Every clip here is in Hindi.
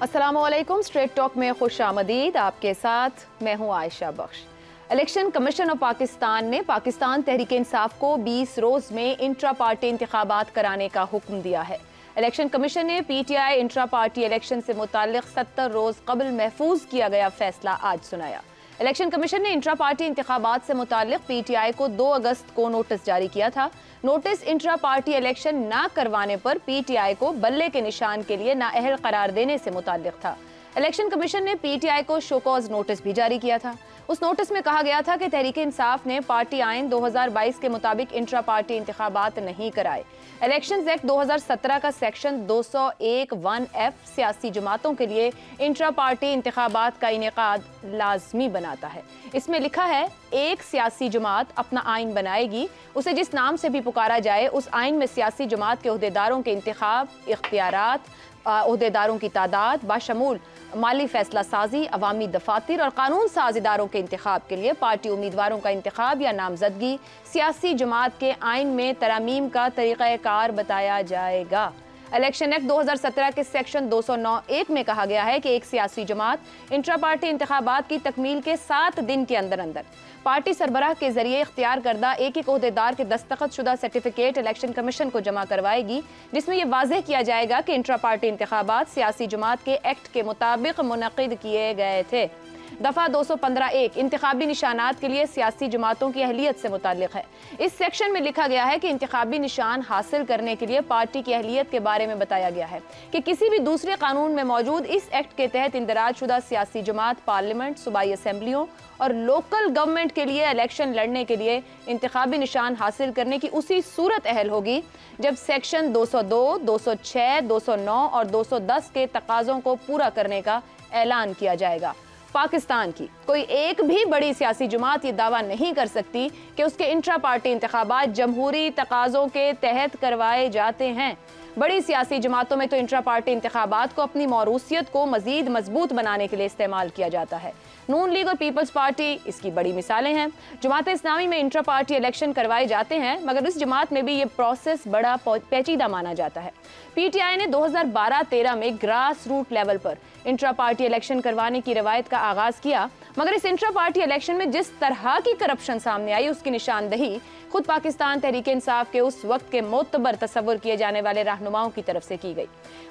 अस्सलामुअलैकुम। स्ट्रेट टॉक में खुश आमदीद। आपके साथ मैं हूं आयशा बख्श। इलेक्शन कमीशन ऑफ पाकिस्तान ने पाकिस्तान तहरीक इंसाफ को 20 रोज में इंट्रा पार्टी इंतखाबात कराने का हुक्म दिया है। इलेक्शन कमीशन ने PTI इंट्रा पार्टी इलेक्शन से मुताल्लिक 70 रोज कबल महफूज किया गया फैसला आज सुनाया। इलेक्शन कमीशन ने इंट्रा पार्टी इंतखाबात से मुताल्लिक PTI को 2 अगस्त को नोटिस जारी किया था। नोटिस इंट्रा पार्टी इलेक्शन ना करवाने पर PTI को बल्ले के निशान के लिए नाअहल करार देने से मुताल्लिक था। इलेक्शन कमीशन ने PTI को शोकॉज नोटिस भी जारी किया था। उस नोटिस में कहा गया था कि तहरीक इंसाफ ने पार्टी आइन 2022 के मुताबिक इंट्रा पार्टी इंतखाबात नहीं कराए। इलेक्शंस एक्ट 2017 का सेक्शन 201(1)(f) सियासी जमातों के लिए इंट्रा पार्टी इंतखाबात का इनेकाद लाजमी बनाता है। इसमें लिखा है, एक सियासी जमात अपना आइन बनाएगी, उसे जिस नाम से भी पुकारा जाए उस आइन में सियासी जमात के ओहदेदारों के इंतखाब, इख्तियारात, ओहदेदारों की तादाद बाशमूल माली फैसला साजी, अवामी दफातर और कानून साज इदारों के इंतखाब के लिए पार्टी उम्मीदवारों का इंतखाब या नामजदगी सियासी जमात के आइन में तरमीम का तरीक़ाकार बताया जाएगा। इलेक्शन एक्ट 2017 के सेक्शन 209(1) में कहा गया है कि एक सियासी जमात इंट्रा पार्टी इंतखाबात की तकमील के 7 दिन के अंदर अंदर पार्टी सरबराह के जरिए इख्तियार करदा एक एक ओहदेदार के दस्तखत शुदा सर्टिफिकेट इलेक्शन कमीशन को जमा करवाएगी, जिसमें यह वाज़ेह किया जाएगा कि इंट्रा पार्टी इंतखाबात सियासी जमात के एक्ट के मुताबिक मुनक़िद किए गए थे। दफ़ा 215(1) इंतखाबी निशानात के लिए सियासी जमातों की अहलियत से मुताल्लिक है। इस सेक्शन में लिखा गया है कि इंतखाबी निशान हासिल करने के लिए पार्टी की अहलियत के बारे में बताया गया है कि किसी भी दूसरे कानून में मौजूद इस एक्ट के तहत इंदराज शुदा सियासी जमात पार्लियामेंट, सूबाई असम्बलियों और लोकल गवर्नमेंट के लिए इलेक्शन लड़ने के लिए इंतखाबी निशान हासिल करने की उसी सूरत अहल होगी जब सेक्शन 202, 206, 209 और 210 के तकाज़ों को पूरा करने का ऐलान किया जाएगा। पाकिस्तान की कोई एक भी बड़ी सियासी जमात ये दावा नहीं कर सकती कि उसके इंट्रा पार्टी इंतखाबात जमहूरी तकाज़ों के तहत करवाए जाते हैं। बड़ी सियासी जमातों में तो इंट्रा पार्टी इंतखाबात को अपनी मौरूसियत को मजीद मजबूत बनाने के लिए इस्तेमाल किया जाता है। नून लीग और पीपल्स पार्टी इसकी बड़ी मिसालें हैं। जमात इस्लामी में इंट्रा पार्टी इलेक्शन करवाए जाते हैं, मगर इस जमात में भी ये प्रोसेस बड़ा पेचीदा माना जाता है। PTI ने 2012-13 में ग्रास रूट लेवल पर इंट्रा पार्टी इलेक्शन करवाने की रवायत का आगाज किया, मगर इस इंट्रा पार्टी इलेक्शन में जिस तरह की करप्शन सामने आई उसकी निशानदही खुद पाकिस्तान तहरीक इंसाफ के उस वक्त के मोतबर तस्वुर किए जाने वाले रहनुमाओं की तरफ से की गई।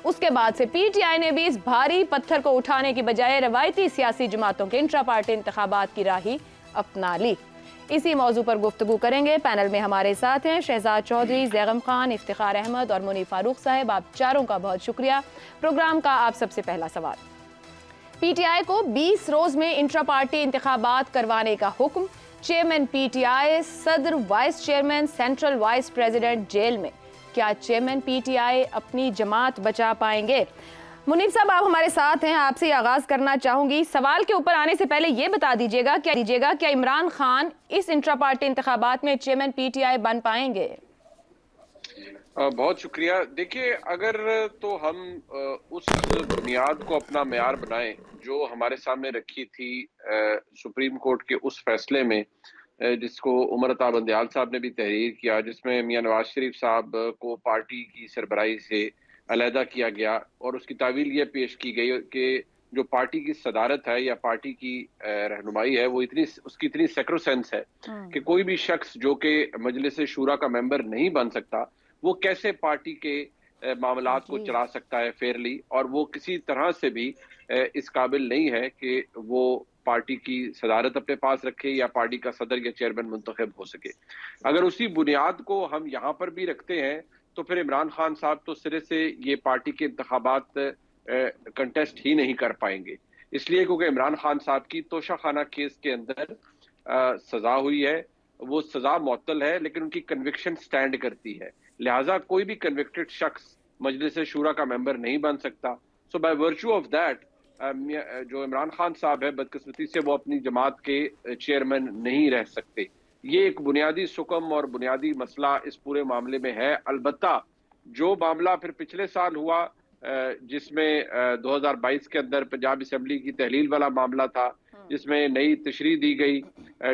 उसके बाद से PTI ने भी इस भारी पत्थर को उठाने की बजाय रवायती सियासी जमातों के इंट्रा पार्टी इंतखाबात की राह ही अपना ली। इसी मौजू पर गुफ्तगू करेंगे। पैनल में हमारे साथ हैं शहजाद चौधरी, ज़ैगम खान, इफ्तिखार अहमद और मुनीर फारूक साहब। आप चारों का बहुत शुक्रिया। प्रोग्राम का आप सबसे पहला सवाल, PTI को 20 रोज में इंट्रा पार्टी इंतखाबात करवाने का हुक्म, चेयरमैन PTI, सदर, vice chairman, central vice president जेल में, क्या चेयरमैन PTI अपनी जमात बचा पाएंगे? मुनीर साहब, आप हमारे साथ हैं, आपसे आगाज करना चाहूंगी। सवाल के ऊपर आने से पहले ये बता दीजिएगा क्या इमरान खान इस इंट्रा पार्टी इंतखाबात में चेयरमैन PTI बन पाएंगे? बहुत शुक्रिया। देखिए, अगर तो हम उस बुनियाद को अपना मेयार बनाएं जो हमारे सामने रखी थी सुप्रीम कोर्ट के उस फैसले में, जिसको उमर अता बंदयाल साहब ने भी तहरीर किया, जिसमें मियां नवाज शरीफ साहब को पार्टी की सरबराही से अलहदा किया गया और उसकी तावील ये पेश की गई कि जो पार्टी की सदारत है या पार्टी की रहनुमाई है वो उसकी इतनी सेक्रोसेंस है कि कोई भी शख्स जो कि मजलिस शूरा का मेंबर नहीं बन सकता वो कैसे पार्टी के मामलात को चला सकता है फेयरली, और वो किसी तरह से भी इस काबिल नहीं है कि वो पार्टी की सदारत अपने पास रखे या पार्टी का सदर या चेयरमैन मुंतखब हो सके। अगर उसी बुनियाद को हम यहाँ पर भी रखते हैं तो फिर इमरान खान साहब तो सिरे से ये पार्टी के इंतखाबात कंटेस्ट ही नहीं कर पाएंगे, इसलिए क्योंकि इमरान खान साहब की तोशाखाना केस के अंदर सजा हुई है, वो सजा मुअत्तल है लेकिन उनकी कन्विक्शन स्टैंड करती है, लिहाजा कोई भी कन्विक्टेड शख्स मजलिस शूरा का मेंबर नहीं बन सकता। सो बाय वर्च्यू ऑफ दैट जो इमरान खान साहब है, बदकिस्मती से वो अपनी जमात के चेयरमैन नहीं रह सकते। ये एक बुनियादी सुकम और बुनियादी मसला इस पूरे मामले में है। अलबत्ता जो मामला फिर पिछले साल हुआ जिसमें 2022 के अंदर पंजाब असम्बली की तहलील वाला मामला था, जिसमें नई तशरीह दी गई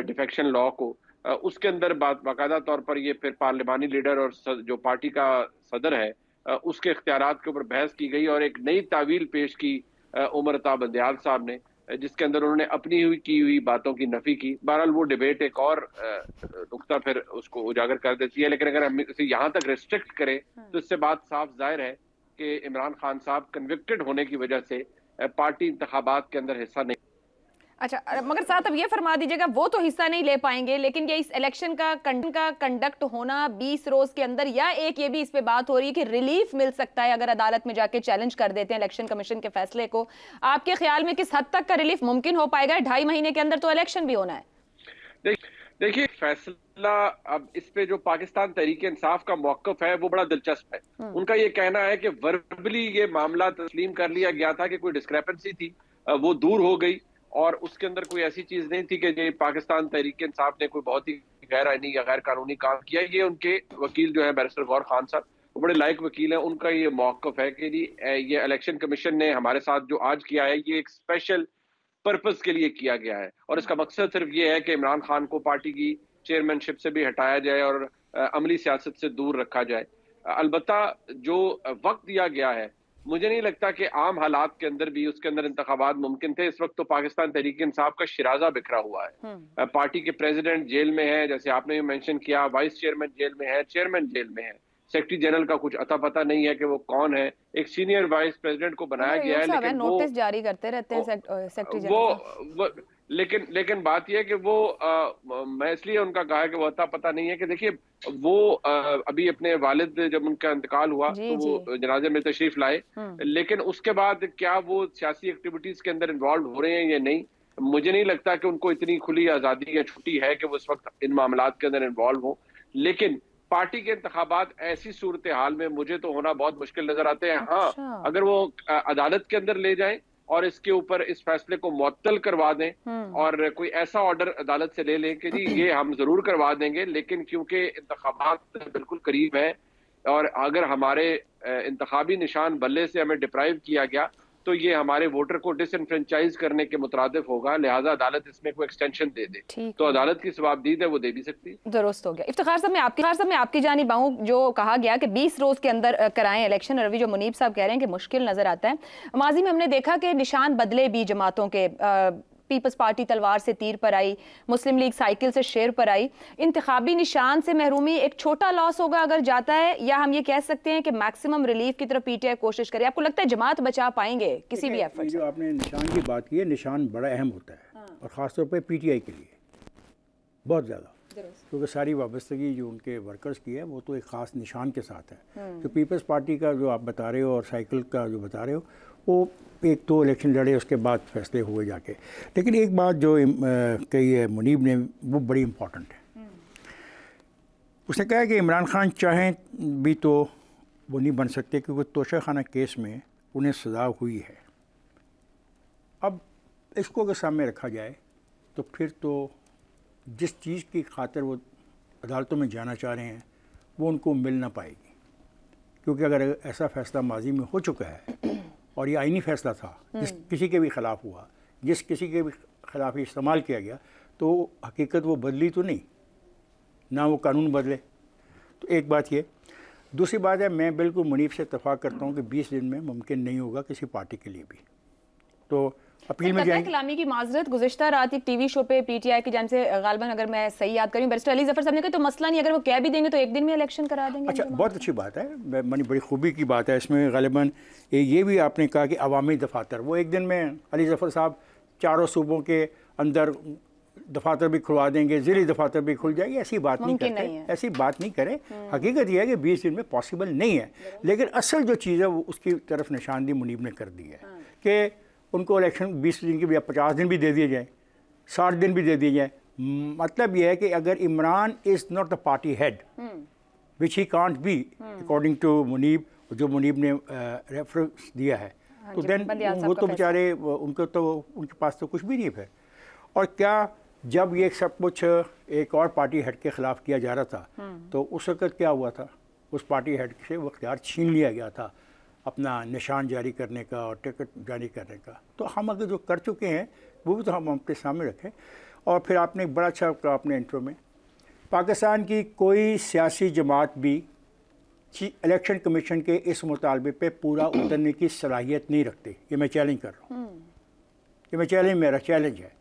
डिफेक्शन लॉ को, उसके अंदर बाकायदा तौर पर ये फिर पार्लिमानी लीडर और जो पार्टी का सदर है उसके इख्तियारात के ऊपर बहस की गई और एक नई तावील पेश की उमर अता बंदियाल साहब ने, जिसके अंदर उन्होंने अपनी की हुई बातों की नफी की। बहरहाल वो डिबेट एक और नुक्ता फिर उसको उजागर कर देती है, लेकिन अगर हम इसे यहाँ तक रिस्ट्रिक्ट करें तो इससे बात साफ जाहिर है कि इमरान खान साहब कन्विक्टेड होने की वजह से पार्टी इंतखाबात के अंदर हिस्सा नहीं। अच्छा, मगर साथ अब ये फरमा दीजिएगा, वो तो हिस्सा नहीं ले पाएंगे, लेकिन ये इस इलेक्शन का कंडक्ट होना 20 रोज के अंदर, या एक ये भी इस पे बात हो रही है कि रिलीफ मिल सकता है अगर अदालत में जाके चैलेंज कर देते हैं इलेक्शन कमीशन के फैसले को। आपके ख्याल में किस हद तक का रिलीफ मुमकिन हो पाएगा? 2.5 महीने के अंदर तो इलेक्शन भी होना है। देखिए, फैसला अब इस पे जो पाकिस्तान तहरीक इंसाफ का मौक़िफ़ है वो बड़ा दिलचस्प है। उनका ये कहना है कि वर्बली ये मामला तस्लीम कर लिया गया था कि कोई डिस्क्रेपेंसी थी, वो दूर हो गई, और उसके अंदर कोई ऐसी चीज नहीं थी कि पाकिस्तान तहरीक इंसाफ ने कोई बहुत ही गैर आईनी या गैर कानूनी काम किया। ये उनके वकील जो है बैरिस्टर गौर खान साहब, वो बड़े लायक वकील हैं, उनका ये मौक़िफ़ है कि जी ये इलेक्शन कमीशन ने हमारे साथ जो आज किया है ये एक स्पेशल पर्पस के लिए किया गया है, और इसका मकसद सिर्फ ये है कि इमरान खान को पार्टी की चेयरमैनशिप से भी हटाया जाए और अमली सियासत से दूर रखा जाए। अलबत्ता जो वक्त दिया गया है, मुझे नहीं लगता कि आम हालात के अंदर भी उसके अंदर इंतखाबात मुमकिन थे। इस वक्त तो पाकिस्तान तहरीक इंसाफ का शिराजा बिखरा हुआ है। पार्टी के प्रेसिडेंट जेल में है, जैसे आपने भी मेंशन किया, वाइस चेयरमैन जेल में है, चेयरमैन जेल में है, सेक्रेटरी जनरल का कुछ अता पता नहीं है कि वो कौन है। एक सीनियर वाइस प्रेसिडेंट को बनाया गया है, लेकिन नोटिस जारी करते रहते हैं सेक्रेटरी जनरल। लेकिन बात यह है कि वो मैं इसलिए उनका कहा कि वो अता पता नहीं है कि देखिए वो अभी अपने वालिद जब उनका इंतकाल हुआ तो वो जनाजे में तशरीफ लाए, लेकिन उसके बाद क्या वो सियासी एक्टिविटीज के अंदर इन्वॉल्व हो रहे हैं या नहीं, मुझे नहीं लगता कि उनको इतनी खुली आज़ादी या छुट्टी है कि वो इस वक्त इन मामलात के अंदर इन्वॉल्व हो। लेकिन पार्टी के इंतखाबात ऐसी सूरत हाल में मुझे तो होना बहुत मुश्किल नजर आते हैं। हाँ, अगर वो अदालत के अंदर ले जाएं और इसके ऊपर इस फैसले को मुअत्तल करवा दें और कोई ऐसा ऑर्डर अदालत से ले लें कि जी ये हम जरूर करवा देंगे, लेकिन क्योंकि इंतखाबात बिल्कुल करीब है और अगर हमारे इंतखाबी निशान बल्ले से हमें डिप्राइव किया गया तो ये हमारे वोटर को डिसएनफ्रेंचाइज करने के मुतरादिफ होगा, लिहाजा अदालत इसमें कोई एक्सटेंशन दे दे तो अदालत की सवाबदीद है वो दे भी सकती है। दुरुस्त हो गया। इफ्तिखार साहब मैं आपकी जानिब आऊं, जो कहा गया कि 20 रोज के अंदर कराएं इलेक्शन, रवि जो मुनीब साहब कह रहे हैं कि मुश्किल नजर आता है। माजी में हमने देखा कि निशान बदले भी जमातों के, पीपल्स पार्टी तलवार से तीर पर आई, मुस्लिम लीग साइकिल से शेर पर आई। इंतखाबी निशान से महरूमी एक छोटा लॉस होगा अगर जाता है, या हम ये कह सकते हैं कि मैक्सिमम रिलीफ की तरफ पीटीआई कोशिश करे? आपको लगता है जमात बचा पाएंगे किसी भी एफर्ट से? जो आपने निशान की बात की है, निशान बड़ा अहम होता है और ख़ासतौर पर पीटीआई के लिए बहुत ज़्यादा, क्योंकि सारी वाबस्तगी जो उनके वर्कर्स की है वो तो एक ख़ास निशान के साथ है। तो पीपल्स पार्टी का जो आप बता रहे हो और साइकिल का जो बता रहे हो, वो एक तो इलेक्शन लड़े उसके बाद फैसले हुए जाके। लेकिन एक बात जो कही है मुनीब ने वो बड़ी इम्पॉर्टेंट है। उसने कहा कि इमरान खान चाहें भी तो वो नहीं बन सकते क्योंकि तोशा खाना केस में उन्हें सज़ा हुई है। अब इसको अगर सामने रखा जाए तो फिर तो जिस चीज़ की खातिर वो अदालतों में जाना चाह रहे हैं वो उनको मिल ना पाएगी, क्योंकि अगर ऐसा फ़ैसला माजी में हो चुका है और ये आईनी फ़ैसला था, जिस किसी के भी ख़िलाफ़ हुआ, जिस किसी के भी ख़िलाफ़ इस्तेमाल किया गया, तो हकीकत वो बदली तो नहीं ना, वो कानून बदले। तो एक बात ये। दूसरी बात है, मैं बिल्कुल मुनीब से इत्तफ़ाक़ करता हूँ कि 20 दिन में मुमकिन नहीं होगा किसी पार्टी के लिए भी। तो अपील में जाएंगे। कलामी की माजरत, गुज़िश्ता रात एक टीवी शो पे पीटीआई की जानिब से गालिबन अगर मैं सही याद करूँ बैरिस्टर अली ज़फ़र साहब ने कहा तो मसला नहीं, अगर वो कह भी देंगे तो एक दिन में इलेक्शन करा देंगे। अच्छा, बहुत अच्छी बात है, मनी बड़ी खूबी की बात है इसमें। गालिबन ये भी आपने कहा कि अवामी दफातर वो एक दिन में अली ज़फ़र साहब चारों सूबों के अंदर दफातर भी खुलवा देंगे, ज़िली दफातर भी खुल जाएगी, ऐसी बात नहीं करते, ऐसी बात नहीं करें। हकीकत यह है कि 20 दिन में पॉसिबल नहीं है, लेकिन असल जो चीज़ है वो उसकी तरफ निशानदी मुनीब ने कर दी है कि उनको इलेक्शन 20 दिन की या 50 दिन भी दे दिए जाए, 60 दिन भी दे दिए जाए। मतलब यह है कि अगर Imran is not the party head which he can't be according to Munib, जो मुनीब ने रेफरेंस दिया है, तो देन वो तो बेचारे उनको तो उनके पास तो कुछ भी नहीं है। और क्या जब ये सब कुछ एक और पार्टी हेड के ख़िलाफ़ किया जा रहा था तो उस वक़्त क्या हुआ था, उस पार्टी हेड से वो इख्तियार छीन लिया गया था अपना निशान जारी करने का और टिकट जारी करने का। तो हम अगर जो कर चुके हैं वो भी तो हम अपने सामने रखें। और फिर आपने बड़ा अच्छा कहा अपने इंट्रो में, पाकिस्तान की कोई सियासी जमात भी इलेक्शन कमीशन के इस मुतालबे पे पूरा उतरने की सलाहियत नहीं रखते। ये मैं चैलेंज कर रहा हूँ, ये मैं चैलेंज, मेरा चैलेंज है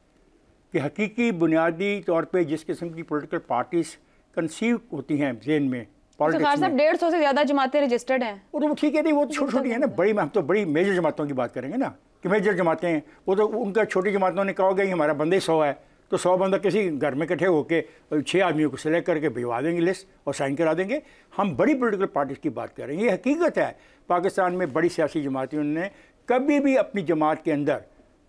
कि हकीकी बुनियादी तौर पे जिस किस्म की पॉलिटिकल पार्टीज कंसीव होती हैं जहन में, पॉलिटिक्स में 150 से ज़्यादा जमातें रजिस्टर्ड हैं। वो तो ठीक है, नहीं वो तो छोटी छोटी है ना, बड़ी हम तो बड़ी मेजर जमातों की बात करेंगे ना कि मेजर जमातें हैं, वो तो उनका छोटी जमातों ने कहा कि हमारा बंदे 100 है तो 100 बंदा किसी घर में इकट्ठे होकर 6 आदमियों को सिलेक्ट करके भिजवा देंगे लिस्ट और साइन करा देंगे। हम बड़ी पॉलिटिकल पार्टीज़ की बात कर रहे हैं। ये हकीकत है, पाकिस्तान में बड़ी सियासी जमातें उन्होंने कभी भी अपनी जमात के अंदर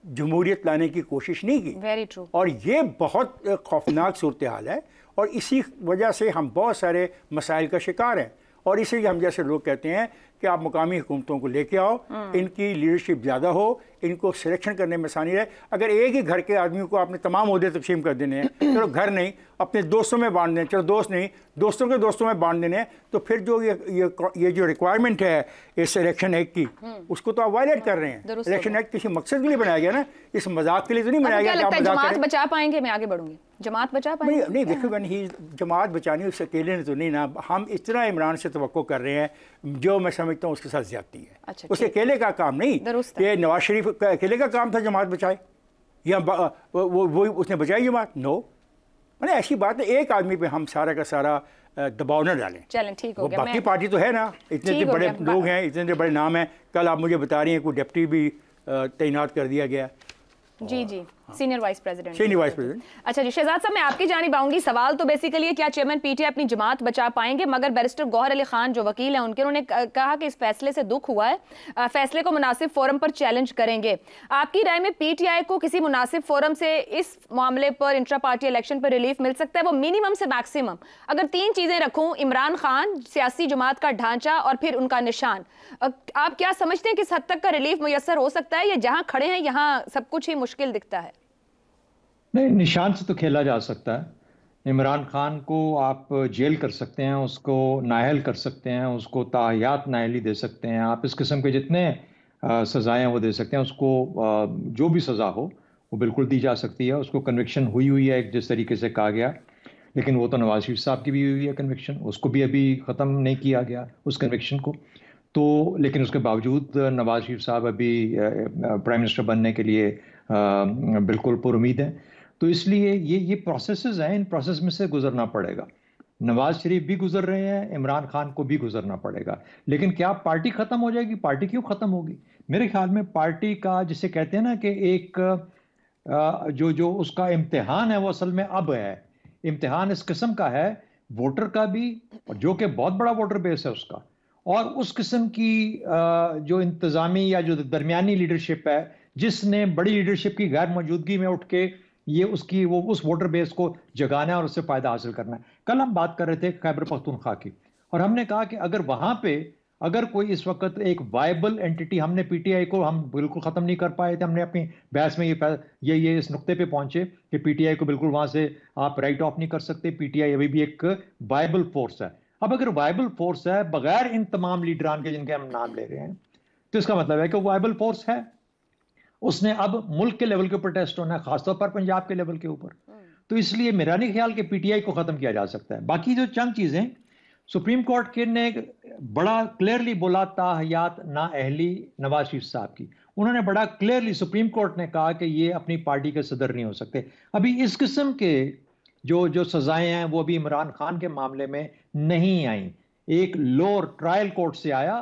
जमहूरियत लाने की कोशिश नहीं की। Very true. और ये बहुत खौफनाक सूरत हाल है और इसी वजह से हम बहुत सारे मसाइल का शिकार हैं। और इसलिए हम जैसे लोग कहते हैं कि आप मुकामी हुकूमतों को लेके आओ, इनकी लीडरशिप ज़्यादा हो, इनको सिलेक्शन करने में आसानी रहे। अगर एक ही घर के आदमियों को आपने तमाम ओहदे तकसीम कर देने हैं, चलो घर नहीं अपने दोस्तों में बांट दें, चलो दोस्त नहीं दोस्तों के दोस्तों में बांट देने हैं, तो फिर जो ये जो रिक्वायरमेंट है इस इलेक्शन एक्ट की, उसको तो आप वायलेट कर रहे हैं। इलेक्शन एक्ट किसी मकसद के लिए बनाया गया ना, इस मजाक के लिए तो नहीं बनाया गया। जमात बचा पाएंगे? मैं आगे बढ़ूंगी, जमात बचा पाएंगे? नहीं देखो, जमात बचानी उस अकेले ने तो नहीं ना। हम इतना इमरान से तवक्को कर रहे हैं जो मैं समझता हूँ उसके साथ ज्यादती है। अच्छा, उसके अकेले का काम नहीं, ये नवाज शरीफ का अकेले का काम था जमात बचाए या वो उसने बचाई जमात? नो, मैंने ऐसी बात है, एक आदमी पे हम सारा का सारा दबाव न डालें। चलें ठीक हो गया। बाकी पार्टी तो है ना, इतने बड़े लोग हैं, इतने बड़े नाम हैं। कल आप मुझे बता रही हैं कोई डिप्टी भी तैनात कर दिया गया। जी जी, senior vice president. Senior vice president. अच्छा जी, शहजाद साहब मैं आपकी जानिब आऊंगी। सवाल तो बेसिकली है क्या चेयरमैन पीटीआई अपनी जमात बचा पाएंगे? मगर बैरिस्टर गौहर अली खान जो वकील हैं उन्होंने कहा कि इस फैसले से दुख हुआ है, फैसले को मुनासिब फोरम पर चैलेंज करेंगे। आपकी राय में पीटीआई को किसी मुनासिब फोरम से इस मामले पर इंट्रा पार्टी इलेक्शन पर रिलीफ मिल सकता है? वो मिनिमम से मैक्सिमम अगर 3 चीजें रखूं, इमरान खान, सियासी जमात का ढांचा और फिर उनका निशान, आप क्या समझते हैं किस हद तक का रिलीफ मुयस्सर हो सकता है, या जहां खड़े हैं यहां सब कुछ ही मुश्किल दिखता है? नहीं, निशान से तो खेला जा सकता है। इमरान खान को आप जेल कर सकते हैं, उसको नाअहल कर सकते हैं, उसको ताहयात नाअहली दे सकते हैं, आप इस किस्म के जितने सज़ाएँ वो दे सकते हैं। उसको जो भी सज़ा हो वो बिल्कुल दी जा सकती है। उसको कन्विक्शन हुई है जिस तरीके से कहा गया, लेकिन वो तो नवाज शरीफ साहब की भी हुई है कन्विक्शन, उसको भी अभी ख़त्म नहीं किया गया उस कन्विक्शन को। तो लेकिन उसके बावजूद नवाज शरीफ साहब अभी प्राइम मिनिस्टर बनने के लिए बिल्कुल पुरुमीद हैं। तो इसलिए ये प्रोसेसेस हैं, इन प्रोसेस में से गुजरना पड़ेगा। नवाज शरीफ भी गुजर रहे हैं, इमरान खान को भी गुजरना पड़ेगा। लेकिन क्या पार्टी ख़त्म हो जाएगी? पार्टी क्यों ख़त्म होगी? मेरे ख्याल में पार्टी का जिसे कहते हैं ना कि एक जो उसका इम्तिहान है वो असल में अब है। इम्तिहान इस किस्म का है वोटर का भी, जो कि बहुत बड़ा वोटर बेस है उसका, और उस किस्म की जो इंतज़ामी या जो दरमियानी लीडरशिप है जिसने बड़ी लीडरशिप की गैर मौजूदगी में उठ के ये वो उस वोटर बेस को जगाना है और उससे फ़ायदा हासिल करना है। कल हम बात कर रहे थे खैबर पख्तूनख्वा की, और हमने कहा कि अगर वहाँ पे अगर कोई इस वक्त एक वायबल एंटिटी, हमने पीटीआई को हम बिल्कुल ख़त्म नहीं कर पाए थे, हमने अपनी बहस में ये इस नुक्ते पे पहुंचे कि पीटीआई को बिल्कुल वहाँ से आप राइट ऑफ नहीं कर सकते, पीटीआई अभी भी एक वायबल फोर्स है। अब अगर वायबल फोर्स है बगैर इन तमाम लीडरान के जिनके हम नाम ले रहे हैं, तो इसका मतलब है कि वायबल फोर्स है। उसने अब मुल्क के लेवल के ऊपर टेस्ट होना है, खासतौर पर पंजाब के लेवल के ऊपर। तो इसलिए मेरा नहीं ख्याल कि पीटीआई को ख़त्म किया जा सकता है। बाकी जो चंद चीज़ें सुप्रीम कोर्ट के ने बड़ा क्लियरली बोला, ताहयात नाअहली नवाज शरीफ साहब की, उन्होंने बड़ा क्लियरली सुप्रीम कोर्ट ने कहा कि ये अपनी पार्टी के सदर नहीं हो सकते। अभी इस किस्म के जो सजाएं हैं वो अभी इमरान खान के मामले में नहीं आई। एक लोअर ट्रायल कोर्ट से आया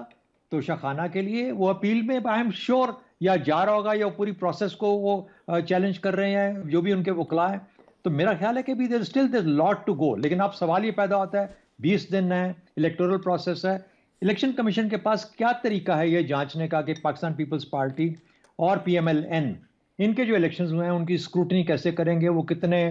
तोशाखाना के लिए, वो अपील में आई एम श्योर या जा रहा होगा या पूरी प्रोसेस को वो चैलेंज कर रहे हैं जो भी उनके वकला हैं। तो मेरा ख्याल है कि भी there still there lot to go. लेकिन अब सवाल ये पैदा होता है, 20 दिन है, इलेक्टोरल प्रोसेस है, इलेक्शन कमीशन के पास क्या तरीका है ये जांचने का कि पाकिस्तान पीपल्स पार्टी और पीएमएलएन इनके जो इलेक्शंस हुए हैं उनकी स्क्रूटनी कैसे करेंगे, वो कितने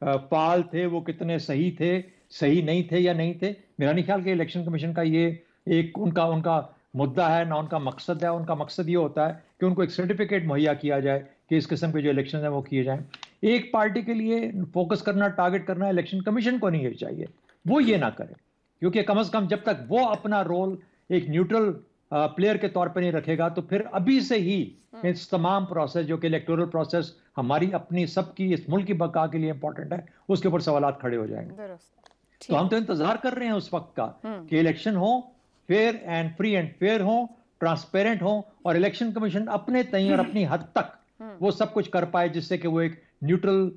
फाल थे, वो कितने सही थे, सही नहीं थे या नहीं थे। मेरा नहीं ख्याल कि इलेक्शन कमीशन का ये एक उनका मुद्दा है, ना उनका मकसद है। उनका मकसद ये होता है कि उनको एक सर्टिफिकेट मुहैया किया जाए कि इस किस्म के जो इलेक्शन हैं वो किए जाएं। एक पार्टी के लिए फोकस करना, टारगेट करना इलेक्शन कमीशन को नहीं चाहिए, वो ये ना करे, क्योंकि कम से कम जब तक वो अपना रोल एक न्यूट्रल प्लेयर के तौर पर नहीं रखेगा तो फिर अभी से ही इस तमाम प्रोसेस जो कि इलेक्टोरल प्रोसेस हमारी अपनी सबकी इस मुल्क की बका के लिए इंपॉर्टेंट है, उसके ऊपर सवालात खड़े हो जाएंगे। तो हम तो इंतजार कर रहे हैं उस वक्त का कि इलेक्शन हो, fair and free and fair हों, ट्रांसपेरेंट हों, और इलेक्शन कमीशन अपने तय और अपनी हद तक वो सब कुछ कर पाए जिससे कि वो एक न्यूट्रल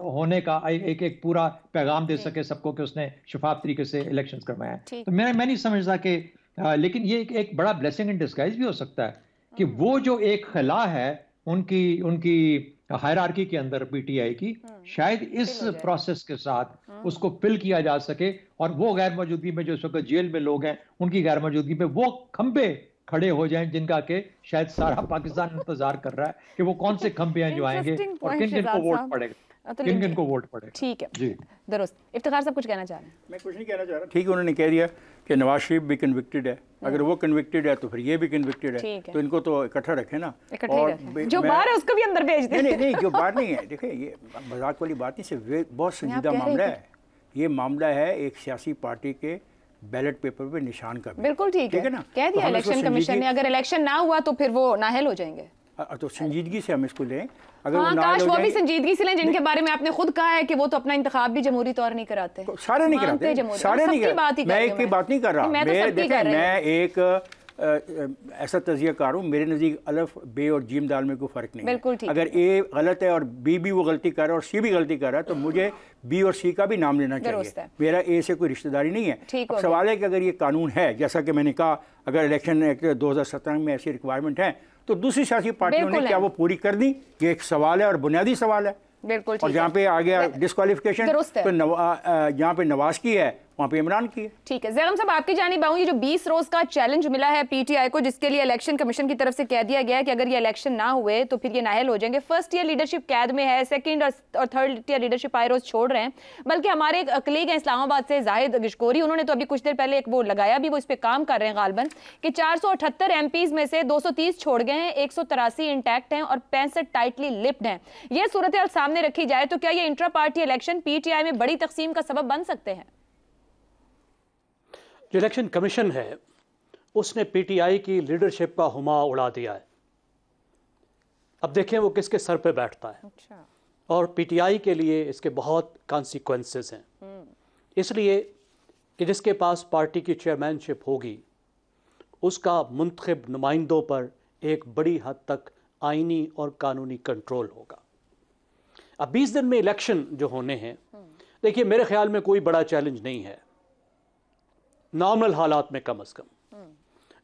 होने का एक पूरा पैगाम दे सके सबको कि उसने शफाफ तरीके से इलेक्शंस करवाए हैं। तो मैं नहीं समझता कि लेकिन ये एक बड़ा ब्लेसिंग इन डिस्गाइज भी हो सकता है कि वो जो एक खला है उनकी हायरार्की के अंदर पीटीआई की, शायद इस प्रोसेस के साथ उसको फिल किया जा सके, और वो गैर मौजूदगी में जो इस वक्त जेल में लोग हैं उनकी गैर मौजूदगी में वो खंबे खड़े हो जाएं जिनका के शायद सारा पाकिस्तान इंतजार कर रहा है कि वो कौन से खंबे हैं जो आएंगे और किन किन को वोट पड़ेगा, किन किन को वोट पड़ेगा। ठीक है जी दुरुस्त। इफ्तिखार साहब कुछ कहना चाह रहे हैं? मैं कुछ नहीं कहना चाह रहा। ठीक है, उन्होंने कह दिया कि नवाज शरीफ भी कन्विक्टेड है, अगर वो कन्विक्टेड है तो फिर ये भी कन्विक्टेड है, तो इनको तो इकट्ठा रखें ना, और जो बाहर है उसको भी अंदर भेज दें। नहीं, जो बाहर नहीं है, देखिए ये मजाक वाली बात नहीं, सिर्फ बहुत संजीदा मामला है। ये मामला है एक सियासी पार्टी के बैलेट पेपर पे निशान का। बिल्कुल ठीक है ना, कह दिया इलेक्शन कमीशन ने, अगर इलेक्शन ना हुआ तो फिर वो नाअहल हो जाएंगे। तो संजीदगी से हम इसको लें, अगर हाँ, काश वो भी संजीदगी से लें जिनके बारे में आपने खुद कहा है कि वो तो अपना इंतखाब भी जमहूरी तौर नहीं कराते। सारे नहीं कराते, सारे नहीं कराते। मैं एक की बात नहीं कर रहा, मैं एक ऐसा तजियाकार हूँ, मेरे नज़दीक अलिफ बे और जीम दाल में कोई फ़र्क नहीं है। अगर ए गलत है और बी भी वो गलती कर रहा है और सी भी गलती कर रहा है तो मुझे बी और सी का भी नाम लेना चाहिए। मेरा ए से कोई रिश्तेदारी नहीं है। अब सवाल है कि अगर ये कानून है, जैसा कि मैंने कहा, अगर इलेक्शन एक्ट 2017 में ऐसी रिक्वायरमेंट है तो दूसरी सियासी पार्टियों ने क्या वो पूरी कर दी? ये एक सवाल है और बुनियादी सवाल है। बिल्कुल। और जहाँ पे आ गया डिस्क्वालिफिकेशन तो जहाँ पे नवाज की है वहाँ पे इमरान की है। ठीक है ज़ैगम साहब, आपकी जानिब आऊँ, ये जो 20 रोज का चैलेंज मिला है पीटीआई को, जिसके लिए इलेक्शन कमीशन की तरफ से कह दिया गया है कि अगर ये इलेक्शन ना हुए तो फिर ये नाअहल हो जाएंगे। फर्स्ट ईयर लीडरशिप कैद में है, सेकंड और थर्ड ईयर लीडरशिप आए रोज छोड़ रहे हैं। बल्कि हमारे एक कलीग हैं इस्लामाबाद से, जाहिद गिशकोरी, उन्होंने तो अभी कुछ देर पहले एक वो लगाया भी, वो इस पर काम कर रहे हैं गालबन, कि 478 एमपीज में से 230 छोड़ गए हैं, 183 इंटैक्ट हैं और 65 टाइटली लिप्ड हैं। ये सूरत हाल सामने रखी जाए तो क्या ये इंट्रा पार्टी इलेक्शन पीटीआई में बड़ी तकसीम का सबब बन सकते हैं? जो इलेक्शन कमीशन है उसने पीटीआई की लीडरशिप का हुमा उड़ा दिया है। अब देखें वो किसके सर पे बैठता है। अच्छा। और पीटीआई के लिए इसके बहुत कॉन्सिक्वेंसेस हैं। इसलिए कि जिसके पास पार्टी की चेयरमैनशिप होगी उसका मुंतखब नुमाइंदों पर एक बड़ी हद तक आईनी और कानूनी कंट्रोल होगा। अब 20 दिन में इलेक्शन जो होने हैं, देखिए मेरे ख्याल में कोई बड़ा चैलेंज नहीं है, नॉर्मल हालात में कम से कम।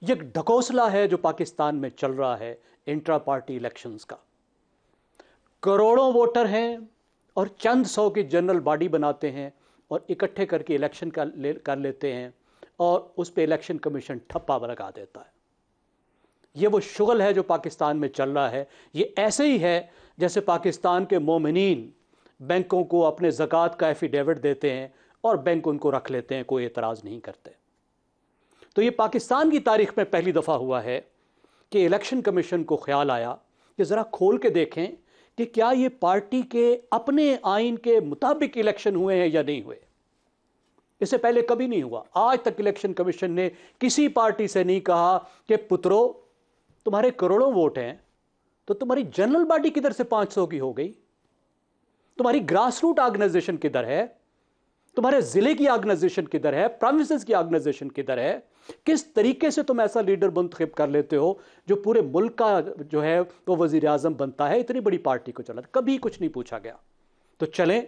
ये ढकोसला है जो पाकिस्तान में चल रहा है इंट्रा पार्टी इलेक्शंस का। करोड़ों वोटर हैं और चंद सौ की जनरल बॉडी बनाते हैं और इकट्ठे करके इलेक्शन कर लेते हैं और उस पर इलेक्शन कमीशन ठप्पा लगा देता है। ये वो शुगल है जो पाकिस्तान में चल रहा है। ये ऐसे ही है जैसे पाकिस्तान के मोमिनीन बैंकों को अपने ज़कात का एफिडेविट देते हैं और बैंक उनको रख लेते हैं, कोई एतराज़ नहीं करते। तो ये पाकिस्तान की तारीख में पहली दफ़ा हुआ है कि इलेक्शन कमीशन को ख्याल आया कि ज़रा खोल के देखें कि क्या ये पार्टी के अपने आइन के मुताबिक इलेक्शन हुए हैं या नहीं हुए। इससे पहले कभी नहीं हुआ। आज तक इलेक्शन कमीशन ने किसी पार्टी से नहीं कहा कि पुत्रो तुम्हारे करोड़ों वोट हैं तो तुम्हारी जनरल बॉडी किधर से 500 की हो गई, तुम्हारी ग्रास रूट ऑर्गेनाइजेशन किधर है, तुम्हारे जिले की ऑर्गेनाइजेशन किधर है, प्रोविंसेस की ऑर्गेनाइजेशन किधर है, किस तरीके से तुम ऐसा लीडर मुंतखब कर लेते हो जो पूरे मुल्क का जो है वो वजीर आजम बनता है। इतनी बड़ी पार्टी को चला, कभी कुछ नहीं पूछा गया। तो चलें,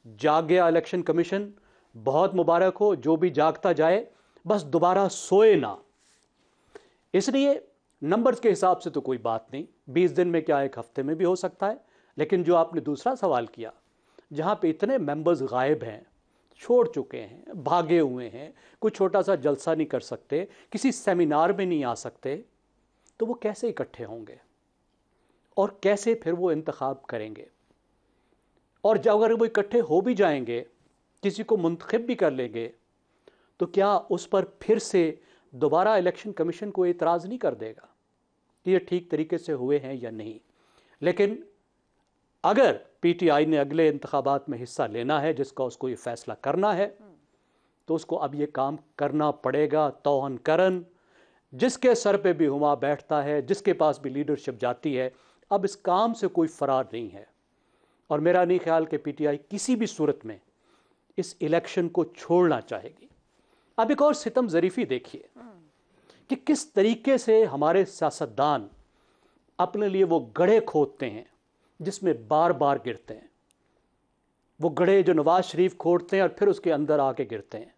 जाग गया इलेक्शन कमीशन, बहुत मुबारक हो, जो भी जागता जाए, बस दोबारा सोए ना। इसलिए नंबर्स के हिसाब से तो कोई बात नहीं, 20 दिन में क्या एक हफ्ते में भी हो सकता है। लेकिन जो आपने दूसरा सवाल किया, जहाँ पे इतने मेंबर्स गायब हैं, छोड़ चुके हैं, भागे हुए हैं, कोई छोटा सा जलसा नहीं कर सकते, किसी सेमिनार में नहीं आ सकते, तो वो कैसे इकट्ठे होंगे और कैसे फिर वो इंतखाब करेंगे? और जब अगर वो इकट्ठे हो भी जाएंगे, किसी को मुंतखब भी कर लेंगे, तो क्या उस पर फिर से दोबारा इलेक्शन कमीशन को एतराज़ नहीं कर देगा कि ये ठीक तरीके से हुए हैं या नहीं? लेकिन अगर पीटीआई ने अगले इंतखाबात में हिस्सा लेना है, जिसका उसको ये फैसला करना है, तो उसको अब ये काम करना पड़ेगा तौहन करन। जिसके सर पे भी हुमा बैठता है, जिसके पास भी लीडरशिप जाती है, अब इस काम से कोई फरार नहीं है। और मेरा नहीं ख्याल कि पीटीआई किसी भी सूरत में इस इलेक्शन को छोड़ना चाहेगी। अब एक और सितम ज़रीफ़ी देखिए कि किस तरीके से हमारे सियासतदान अपने लिए वो गड्ढे खोदते हैं जिसमें बार बार गिरते हैं। वो गड्ढे जो नवाज शरीफ खोदते हैं और फिर उसके अंदर आके गिरते हैं।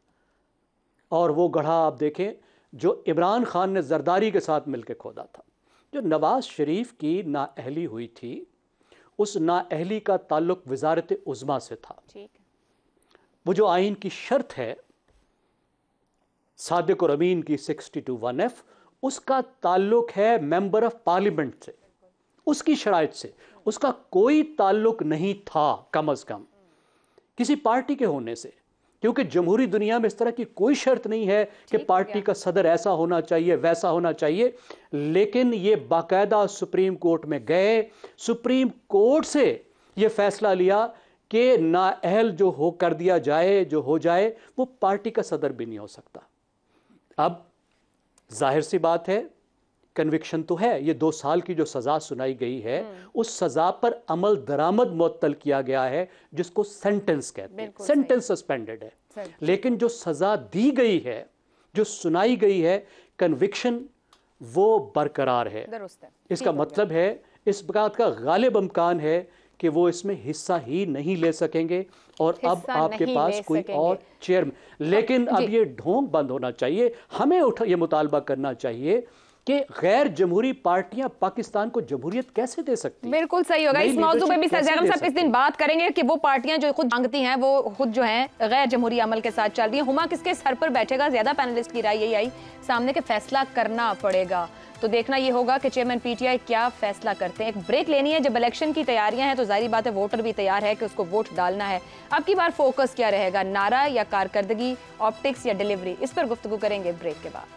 और वो गड्ढा आप देखें जो इमरान खान ने जरदारी के साथ मिलकर खोदा था। जो नवाज शरीफ की नाअहली हुई थी, उस नाअहली का ताल्लुक वजारत उज़्मा से था। वो जो आइन की शर्त है सादिक और अमीन की 62(1)F, उसका ताल्लुक है मेंबर ऑफ पार्लियामेंट से, उसकी शराइत से उसका कोई ताल्लुक नहीं था कम अज कम किसी पार्टी के होने से, क्योंकि जमहूरी दुनिया में इस तरह की कोई शर्त नहीं है कि पार्टी का सदर ऐसा होना चाहिए वैसा होना चाहिए। लेकिन ये बाकायदा सुप्रीम कोर्ट में गए, सुप्रीम कोर्ट से ये फैसला लिया कि नाअहल जो हो कर दिया जाए, जो हो जाए वो पार्टी का सदर भी नहीं हो सकता। अब जाहिर सी बात है कन्विक्शन तो है, ये 2 साल की जो सज़ा सुनाई गई है उस सज़ा पर अमल दरामद मुअत्तल किया गया है जिसको सेंटेंस कहते हैं, सेंटेंस सस्पेंडेड है। लेकिन जो सज़ा दी गई है, जो सुनाई गई है, कन्विक्शन वो बरकरार है। इसका मतलब है इस बात का गालिब इम्कान है कि वो इसमें हिस्सा ही नहीं ले सकेंगे और अब आपके पास कोई और चेयर। लेकिन अब ये ढोंग बंद होना चाहिए। हमें ये मुतालबा करना चाहिए कि गैर जमहूरी पार्टियां पाकिस्तान को जमहूरियत कैसे दे सकती हैं। बिल्कुल सही होगा। इस मौजू पे भी सैयद साहब इस दिन बात करेंगे कि वो पार्टियां जो खुद मांगती हैं वो खुद जो हैं गैर जमहूरी अमल के साथ चल रही हैं। हुमा किसके सर पर बैठेगा, ज्यादा पैनलिस्ट की राय यही आई सामने के फैसला करना पड़ेगा। तो देखना ये होगा कि चेयरमैन पीटीआई क्या फैसला करते हैं। एक ब्रेक लेनी है। जब इलेक्शन की तैयारियां हैं तो जाहिर बात है वोटर भी तैयार है कि उसको वोट डालना है। अब की बार फोकस क्या रहेगा, नारा या कारकर्दगी, ऑप्टिक्स या डिलीवरी, इस पर गुफ्तगू करेंगे ब्रेक के बाद।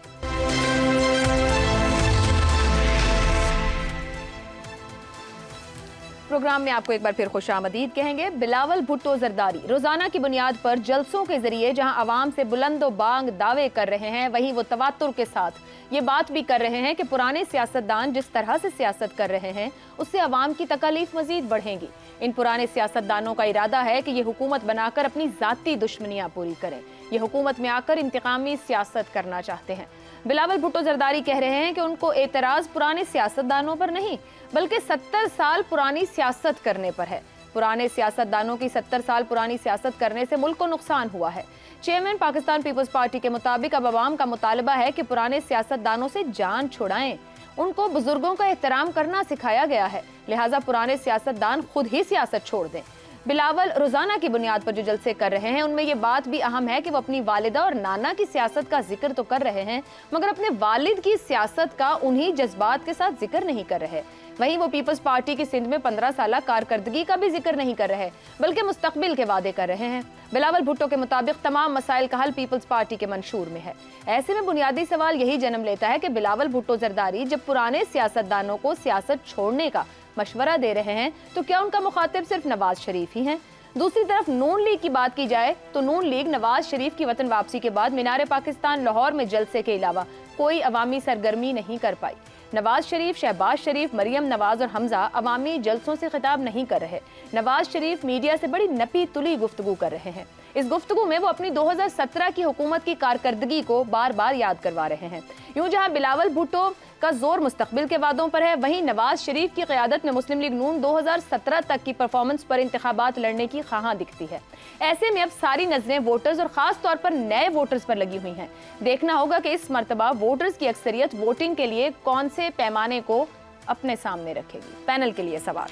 प्रोग्राम में आपको एक बार फिर खुशामदीद कहेंगे। बिलावल भुट्टो जरदारी रोजाना की बुनियाद पर जलसों के जरिए जहां अवाम से बुलंदो बांग दावे कर रहे हैं, वहीं वो तवातुर के साथ ये बात भी कर रहे हैं कि पुराने सियासतदान जिस तरह से सियासत कर रहे हैं उससे अवाम की तकलीफ मजीद बढ़ेंगी। इन पुराने सियासतदानों का इरादा है कि ये हुकूमत बनाकर अपनी जाती दुश्मनियां पूरी करें। ये हुकूमत में आकर इंतकामी सियासत करना चाहते हैं। बिलावल भुट्टो जरदारी कह रहे हैं कि उनको एतराज पुराने सियासतदानों पर नहीं बल्कि 70 साल पुरानी सियासत करने पर है। पुराने सियासतदानों की 70 साल पुरानी सियासत करने से मुल्क को नुकसान हुआ है। चेयरमैन पाकिस्तान पीपल्स पार्टी के मुताबिक अब अवाम का मुतालबा है कि पुराने सियासतदानों से जान छुड़ाएं। उनको बुजुर्गों का एहतराम करना सिखाया गया है, लिहाजा पुराने सियासतदान खुद ही सियासत छोड़ दें। बिलावल रोजाना की बुनियाद पर जो जलसे कर रहे हैं उनमें ये बात भी अहम है कि वो अपनी वालिदा और नाना की सियासत का जिक्र तो कर रहे हैं मगर अपने वालिद की सियासत का उन्हीं जज्बात के साथ जिक्र नहीं कर रहे। वहीं वो पीपल्स पार्टी की सिंध में 15 साल कारकर्दगी का भी जिक्र नहीं कर रहे बल्कि मुस्तकबिल के वादे कर रहे हैं। बिलावल भुट्टो के मुताबिक तमाम मसाइल का हल पीपल्स पार्टी के मंशूर में है। ऐसे में बुनियादी सवाल यही जन्म लेता है कि बिलावल भुट्टो जरदारी जब पुराने सियासतदानों को सियासत छोड़ने का मशवरा दे रहे हैं तो क्या उनका मुखातिब सिर्फ नवाज शरीफ ही हैं? दूसरी तरफ नून लीग की बात की जाए तो नून लीग नवाज शरीफ की वतन वापसी के बाद मीनार पाकिस्तान लाहौर में जलसे के अलावा कोई अवामी सरगर्मी नहीं कर पाई। नवाज शरीफ, शहबाज शरीफ, मरियम नवाज और हमजा अवामी जलसों से खिताब नहीं कर रहे। नवाज शरीफ मीडिया से बड़ी नपी तुली गुफ्तगू कर रहे हैं। इस गुफ्तगू में वो अपनी 2017 की हुकूमत की कारकर्दगी को बार बार याद करवा रहे हैं। यूं जहां बिलावल भुट्टो का जोर मुस्तकबिल के वादों पर है, वहीं नवाज शरीफ की क़यादत में मुस्लिम लीग नून 2017 तक की परफॉर्मेंस पर इंतखाबात लड़ने की ख़्वाहां दिखती है। ऐसे में अब सारी नजरें वोटर्स और खास तौर पर नए वोटर्स पर लगी हुई हैं। देखना होगा कि इस मरतबा वोटर्स की अक्सरियत वोटिंग के लिए कौन से पैमाने को अपने सामने रखेगी। पैनल के लिए सवाल,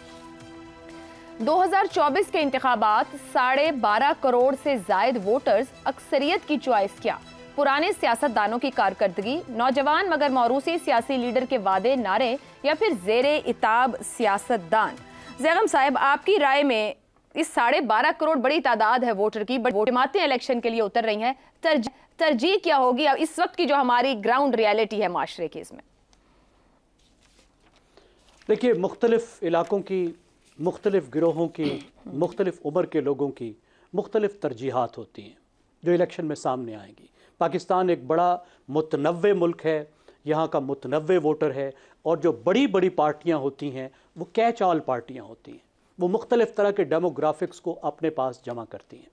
2024 के इंतखाबात 12.5 करोड़ से जायद वोटर्स, अक्सरियत की चॉइस क्या? पुराने सियासतदानों की कारकर्दगी, नौजवान मगर मौरूसी सियासी लीडर के वादे नारे या फिर जेरे इताब सियासतदान? ज़ैगम साहब, आपकी राय में इस 12.5 करोड़ बड़ी तादाद है वोटर की, बट जमातें इलेक्शन के लिए उतर रही हैं, तरजीह क्या होगी अब इस वक्त की जो हमारी ग्राउंड रियलिटी है माशरे की? इसमें देखिए, मुख्तलिफ इलाकों की, मुख्तलिफ गिरोहों की, मुख्तलिफ उम्र के लोगों की मुख्तलिफ तरजीहात होती हैं जो इलेक्शन में सामने आएंगी। पाकिस्तान एक बड़ा मुतनव्वे मुल्क है, यहाँ का मुतनव्वे वोटर है और जो बड़ी बड़ी पार्टियाँ होती हैं वो कैच ऑल पार्टियाँ होती हैं, वो मुख्तलिफ तरह के डेमोग्राफिक्स को अपने पास जमा करती हैं।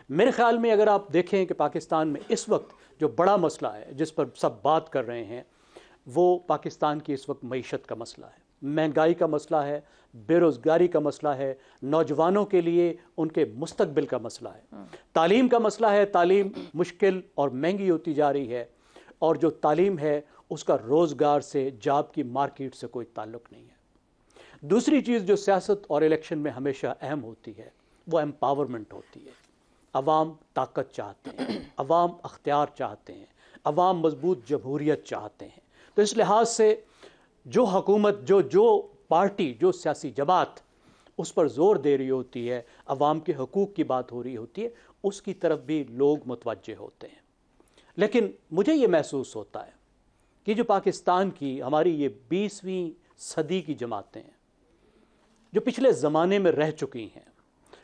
मेरे ख्याल में अगर आप देखें कि पाकिस्तान में इस वक्त जो बड़ा मसला है जिस पर सब बात कर रहे हैं, वो पाकिस्तान की इस वक्त मईशत का मसला है, महंगाई का मसला है, बेरोज़गारी का मसला है, नौजवानों के लिए उनके मुस्तकबिल का मसला है, तालीम का मसला है। तालीम मुश्किल और महंगी होती जा रही है, और जो तालीम है उसका रोज़गार से, जॉब की मार्केट से कोई ताल्लुक़ नहीं है। दूसरी चीज़ जो सियासत और इलेक्शन में हमेशा अहम होती है वो एम्पावरमेंट होती है। अवाम ताकत चाहते हैं, अवाम अख्तियार चाहते हैं, अवाम मजबूत जमहूरियत चाहते हैं। तो इस लिहाज से जो हुकूमत, जो पार्टी, जो सियासी जमात उस पर ज़ोर दे रही होती है, अवाम के हकूक़ की बात हो रही होती है, उसकी तरफ भी लोग मुतवज्जे होते हैं। लेकिन मुझे ये महसूस होता है कि जो पाकिस्तान की हमारी ये 20वीं सदी की जमातें हैं जो पिछले ज़माने में रह चुकी हैं,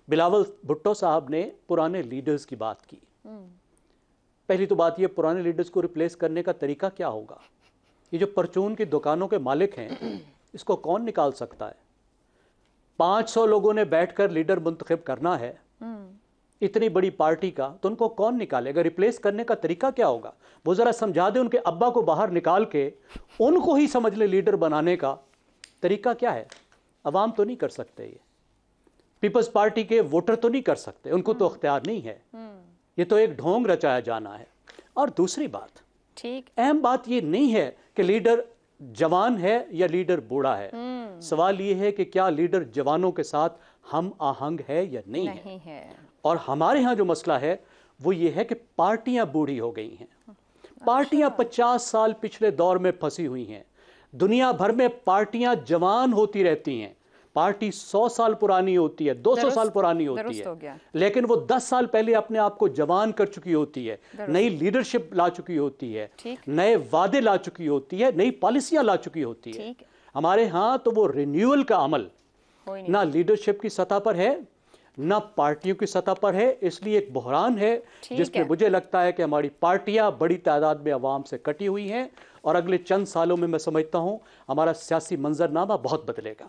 बिलावल भुट्टो साहब ने पुराने लीडर्स की बात की। पहली तो बात ये, पुराने लीडर्स को रिप्लेस करने का तरीका क्या होगा? ये जो परचून की दुकानों के मालिक हैं, इसको कौन निकाल सकता है? 500 लोगों ने बैठकर लीडर मुंतखब करना है इतनी बड़ी पार्टी का, तो उनको कौन निकालेगा? रिप्लेस करने का तरीका क्या होगा? वो ज़रा समझा दे, उनके अब्बा को बाहर निकाल के उनको ही समझ ले लीडर बनाने का तरीका क्या है। अवाम तो नहीं कर सकते, ये पीपल्स पार्टी के वोटर तो नहीं कर सकते, उनको तो अख्तियार नहीं है। ये तो एक ढोंग रचाया जाना है। और दूसरी बात, ठीक, अहम बात ये नहीं है कि लीडर जवान है या लीडर बूढ़ा है। सवाल ये है कि क्या लीडर जवानों के साथ हम आहंग है या नहीं है। और हमारे यहाँ जो मसला है वो ये है कि पार्टियां बूढ़ी हो गई हैं। पार्टियां 50 साल पिछले दौर में फंसी हुई हैं। दुनिया भर में पार्टियां जवान होती रहती हैं। पार्टी 100 साल पुरानी होती है, 200 साल पुरानी होती है, लेकिन वो 10 साल पहले अपने आप को जवान कर चुकी होती है, नई लीडरशिप ला चुकी होती है, नए वादे ला चुकी होती है, नई पॉलिसियां ला चुकी होती है। हमारे यहाँ तो वो रिन्यूअल का अमल ना लीडरशिप की सतह पर है, ना पार्टियों की सतह पर है। इसलिए एक बहरान है जिसमें मुझे लगता है कि हमारी पार्टियां बड़ी तादाद में अवाम से कटी हुई हैं, और अगले चंद सालों में मैं समझता हूं हमारा सियासी मंजरनामा बहुत बदलेगा।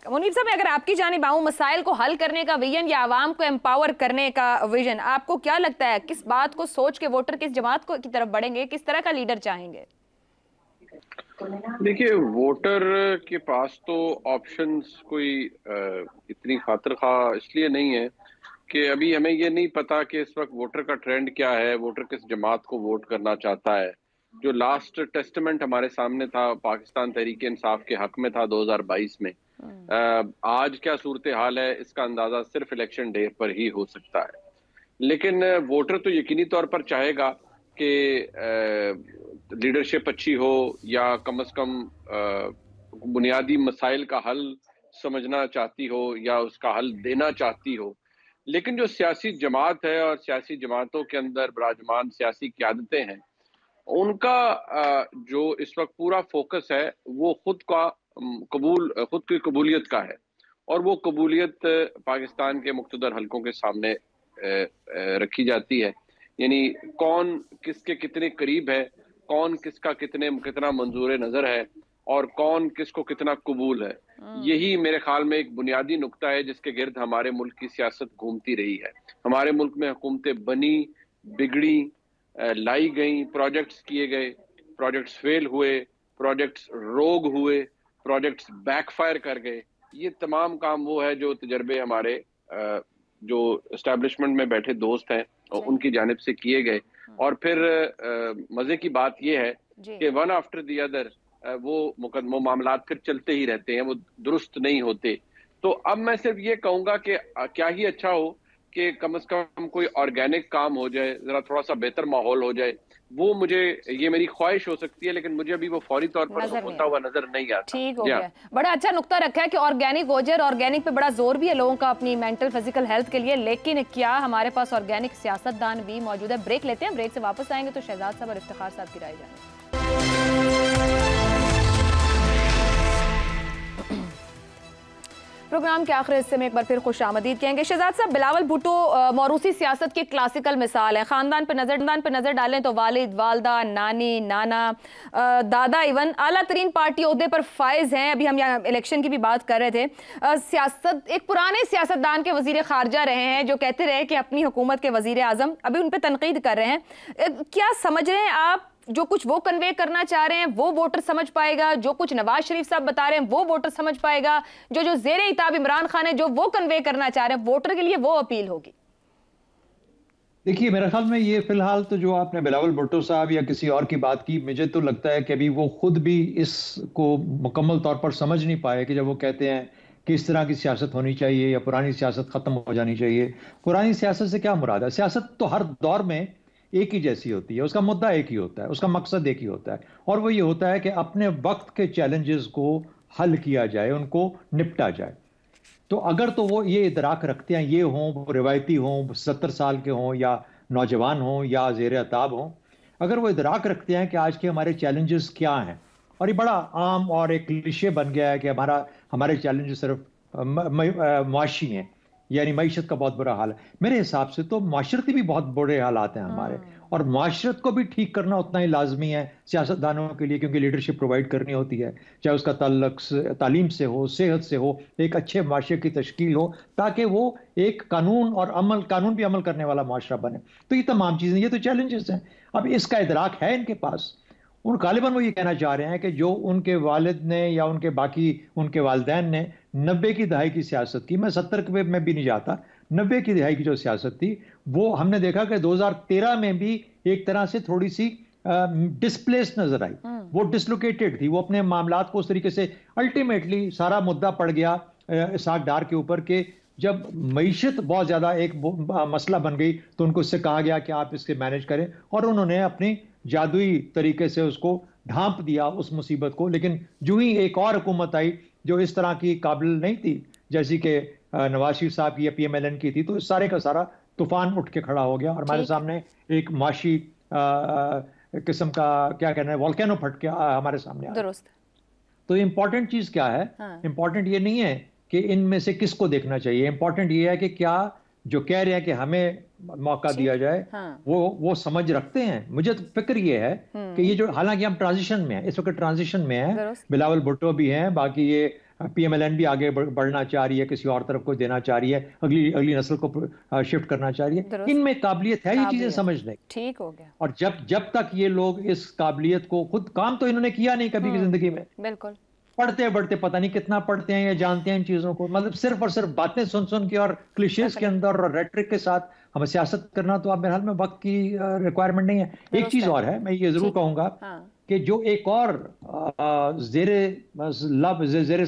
मुनीब साहब, अगर आपकी जानिब आऊं, मसाइल को हल करने का विजन या आवाम को एम्पावर करने का विजन, आपको क्या लगता है किस बात को सोच के वोटर किस जमात की तरफ बढ़ेंगे, किस तरह का लीडर चाहेंगे? देखिए, वोटर के पास तो ऑप्शंस कोई इतनी खातिर खा इसलिए नहीं है कि अभी हमें ये नहीं पता कि इस वक्त वोटर का ट्रेंड क्या है, वोटर किस जमात को वोट करना चाहता है। जो लास्ट टेस्टमेंट हमारे सामने था पाकिस्तान तहरीक इंसाफ के हक में था 2022 में, आज क्या सूरत हाल है इसका अंदाजा सिर्फ इलेक्शन डे पर ही हो सकता है। लेकिन वोटर तो यकीनी तौर पर चाहेगा कि लीडरशिप अच्छी हो, या कम से कम बुनियादी मसाइल का हल समझना चाहती हो या उसका हल देना चाहती हो। लेकिन जो सियासी जमात है और सियासी जमातों के अंदर विराजमान सियासी क़यादतें हैं, उनका जो इस वक्त पूरा फोकस है वो खुद की कबूलियत का है, और वो कबूलियत पाकिस्तान के मुख्तदर हलकों के सामने रखी जाती है। यानी कौन किसके कितने करीब है, कौन किसका कितना मंजूर नजर है, और कौन किसको कितना कबूल है। यही मेरे ख्याल में एक बुनियादी नुक्ता है जिसके गिर्द हमारे मुल्क की सियासत घूमती रही है। हमारे मुल्क में हुकूमतें बनी, बिगड़ी, लाई गई, प्रोजेक्ट्स किए गए, प्रोजेक्ट्स फेल हुए, प्रोजेक्ट्स रोग हुए, प्रोजेक्ट्स बैकफायर कर गए। ये तमाम काम वो है जो तजर्बे हमारे जो एस्टेब्लिशमेंट में बैठे दोस्त हैं उनकी जानिब से किए गए। और फिर मजे की बात यह है कि वन आफ्टर दी अदर वो मामलात फिर चलते ही रहते हैं, वो दुरुस्त नहीं होते। तो अब मैं सिर्फ ये कहूंगा कि क्या ही अच्छा हो कि कम से कम कोई ऑर्गेनिक काम हो जाए, जरा थोड़ा सा बेहतर माहौल हो जाए। वो ये मेरी ख्वाहिश हो सकती है, लेकिन मुझे अभी वो फौरी तौर पर होता हुआ नजर नहीं आता। ठीक हो गया, बड़ा अच्छा नुक्ता रखा है कि ऑर्गेनिक हो जाए। ऑर्गेनिक पे बड़ा जोर भी है लोगों का अपनी मेंटल फिजिकल हेल्थ के लिए, लेकिन क्या हमारे पास ऑर्गेनिक सियासतदान भी मौजूद है? ब्रेक लेते हैं, ब्रेक से वापस आएंगे तो शहजाद साहब और इफ्तिखार साहब की राय जानेंगे। प्रोग्राम प्रोग्राम के आखिरी हिस्से में एक बार फिर खुश आमदीद कहेंगे। शहजाद साहब, बिलावल भुट्टो मौरूसी सियासत की क्लासिकल मिसाल है। ख़ानदान पर नज़र डालें तो वालिद, वालदा, नानी, नाना, दादा, इवन आला तरीन पार्टी ओहदे पर फाइज हैं। अभी हम यहाँ इलेक्शन की भी बात कर रहे थे। सियासत, एक पुराने सियासतदान के वज़ीर ख़ारजा रहे हैं जो कहते रहे कि अपनी हुकूमत के वज़ीर आज़म, अभी उन पर तनकीद कर रहे हैं। क्या समझ रहे हैं आप, जो कुछ वो कन्वे करना चाह रहे हैं वो वोटर समझ पाएगा, जो कुछ नवाज शरीफ साहब बता रहे हैं वो वोटर समझ पाएगा, जो ज़ेरे इताब इमरान खान है जो वो कन्वे करना चाह रहे हैं, वोटर के लिए वो अपील होगी? देखिए, मेरे ख्याल में ये फिलहाल तो जो आपने बिलावल भुट्टो साहब या किसी और की बात की, मुझे तो लगता है कि अभी वो खुद भी इसको मुकम्मल तौर पर समझ नहीं पाए कि जब वो कहते हैं कि इस तरह की सियासत होनी चाहिए या पुरानी सियासत खत्म हो जानी चाहिए। पुरानी सियासत से क्या मुराद है? सियासत तो हर दौर में एक ही जैसी होती है, उसका मुद्दा एक ही होता है, उसका मकसद एक ही होता है, और वो ये होता है कि अपने वक्त के चैलेंजेस को हल किया जाए, उनको निपटा जाए। तो अगर तो वो ये इदराक रखते हैं, ये हों, वो रिवायती हों, 70 साल के हों या नौजवान हों या ज़ेर अताब हों, अगर वो इदराक रखते हैं कि आज के हमारे चैलेंजेस क्या हैं, और ये बड़ा आम और एक क्लीशे बन गया है कि हमारे चैलेंजेस सिर्फ मुआशी हैं, यानी मईशत का बहुत बुरा हाल है। मेरे हिसाब से तो माशरती भी बहुत बुरे हालात हैं हमारे, और माशरत को भी ठीक करना उतना ही लाजमी है सियासतदानों के लिए, क्योंकि लीडरशिप प्रोवाइड करनी होती है, चाहे उसका ताल्लुक तालीम से हो, सेहत से हो, एक अच्छे माशरे की तश्कील हो, ताकि वो एक कानून भी अमल करने वाला माशरा बने। तो ये तमाम चीज़ें, ये तो चैलेंजेस हैं। अब इसका इदराक है इनके पास। गालिबन वो ये कहना चाह रहे हैं कि जो उनके वालिद ने या उनके वालिदैन ने 90 की दहाई की सियासत की, मैं 70 में भी नहीं जाता, 90 की दहाई की जो सियासत थी वो हमने देखा कि 2013 में भी एक तरह से थोड़ी सी डिस्प्लेस नजर आई, वो डिसलोकेटेड थी, वो अपने मामलात को उस तरीके से, अल्टीमेटली सारा मुद्दा पड़ गया इसहाक डार के ऊपर के जब मईशत बहुत ज़्यादा एक मसला बन गई तो उनको इससे कहा गया कि आप इसके मैनेज करें, और उन्होंने अपनी जादुई तरीके से उसको ढांप दिया उस मुसीबत को। लेकिन जो ही एक और हुकूमत आई जो इस तरह की काबिल नहीं थी, जैसी कि नवाज शरीफ साहब की या PMLN की थी, तो सारे का सारा तूफान उठ के खड़ा हो गया और हमारे सामने एक माशी किस्म का, क्या कहना है, वोल्केनो फट के हमारे सामने आया। तो इंपॉर्टेंट चीज क्या है? इंपॉर्टेंट ये नहीं है कि इनमें से किसको देखना चाहिए, इंपॉर्टेंट ये है कि क्या जो कह रहे हैं कि हमें मौका दिया जाए, वो समझ रखते हैं। मुझे तो फिक्र ये है कि ये जो, हालांकि हम ट्रांजिशन में हैं, इस वक्त ट्रांजिशन में है, बिलावल भुट्टो भी हैं, बाकी ये PMLN भी आगे बढ़ना चाह रही है, किसी और तरफ को देना चाह रही है, अगली नस्ल को शिफ्ट करना चाह रही है। इनमें काबिलियत है ये चीजें समझने, ठीक हो गया। और जब तक ये लोग इस काबिलियत को, खुद काम तो इन्होंने किया नहीं कभी की जिंदगी में, बिल्कुल, पढ़ते बढ़ते पता नहीं कितना पढ़ते हैं या जानते हैं इन चीजों को, मतलब सिर्फ और सिर्फ बातें सुन के और क्लिशेस के अंदर और रेटरिक के साथ हमें सियासत करना, तो आप मेरे हाल में वक्त की रिक्वायरमेंट नहीं है। एक चीज और है, मैं ये जरूर कहूंगा कि जो एक और जेरे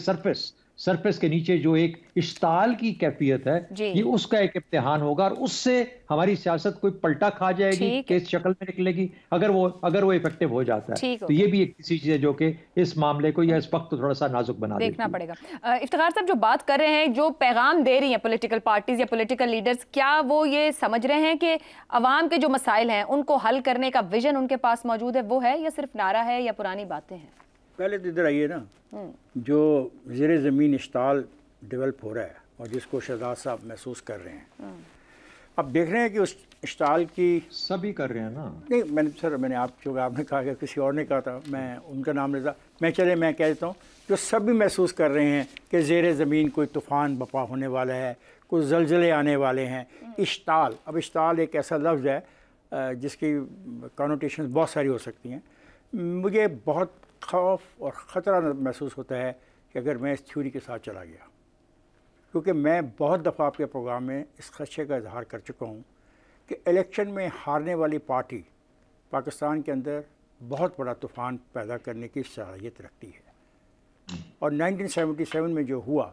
सरफेस के नीचे जो एक इश्ताल की कैफियत है, ये उसका एक इम्तिहान होगा, और उससे हमारी सियासत कोई पलटा खा जाएगी, किस शक्ल में निकलेगी, अगर वो इफेक्टिव हो जाता है। तो ये भी एक किसी चीज है जो कि इस मामले को या इस वक्त थोड़ा सा नाजुक बना देखना पड़ेगा। इफ्तिखार साहब, जो बात कर रहे हैं, जो पैगाम दे रही हैं पॉलिटिकल पार्टीज या पॉलिटिकल लीडर्स, क्या वो ये समझ रहे हैं कि अवाम के जो मसाइल हैं उनको हल करने का विजन उनके पास मौजूद है, वो है, या सिर्फ नारा है या पुरानी बातें हैं? पहले तो इधर आइए ना, जो ज़ेरे ज़मीन इश्ताल डेवलप हो रहा है और जिसको शहजाद साहब महसूस कर रहे हैं, अब देख रहे हैं कि उस इश्ताल की सभी कर रहे हैं ना। नहीं, मैंने आपने कहा कि किसी और ने कहा था, मैं उनका नाम लेता, मैं कह देता हूँ, जो सभी महसूस कर रहे हैं कि ज़ेरे ज़मीन कोई तूफ़ान बपा होने वाला है, कुछ ज़लज़ले आने वाले हैं। इश्ताल, अब इश्ताल एक ऐसा लफ्ज़ है जिसकी कॉनोटेशन बहुत सारी हो सकती हैं। मुझे बहुत खौफ और ख़तरा महसूस होता है कि अगर मैं इस थ्योरी के साथ चला गया, क्योंकि मैं बहुत दफ़ा आपके प्रोग्राम में इस खदशे का इजहार कर चुका हूँ कि इलेक्शन में हारने वाली पार्टी पाकिस्तान के अंदर बहुत बड़ा तूफ़ान पैदा करने की सलाहियत रखती है, और 1977 में जो हुआ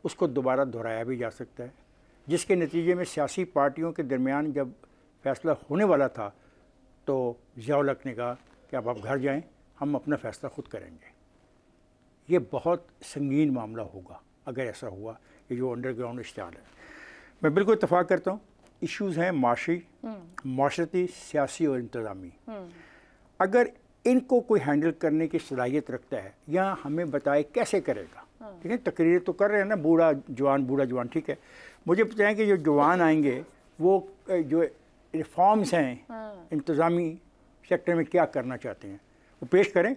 उसको दोबारा दोहराया भी जा सकता है, जिसके नतीजे में सियासी पार्टियों के दरमियान जब फैसला होने वाला था तो ज़ियाउल हक ने कहा कि अब आप घर जाएं, हम अपना फ़ैसला ख़ुद करेंगे। ये बहुत संगीन मामला होगा अगर ऐसा हुआ, ये जो अंडरग्राउंड इश्तिहार है। मैं बिल्कुल इत्तफ़ाक़ करता हूँ, इश्यूज़ हैं माशी, माशरती, सियासी और इंतज़ामी। अगर इनको कोई हैंडल करने की सलाहियत रखता है या हमें बताए कैसे करेगा। ठीक है, तकरीर तो कर रहे हैं ना, बूढ़ा जवान, ठीक है, मुझे पता है कि जो जवान आएंगे वो जो रिफॉर्म्स हैं इंतज़ामी सेक्टर में क्या करना चाहते हैं वो पेश करें।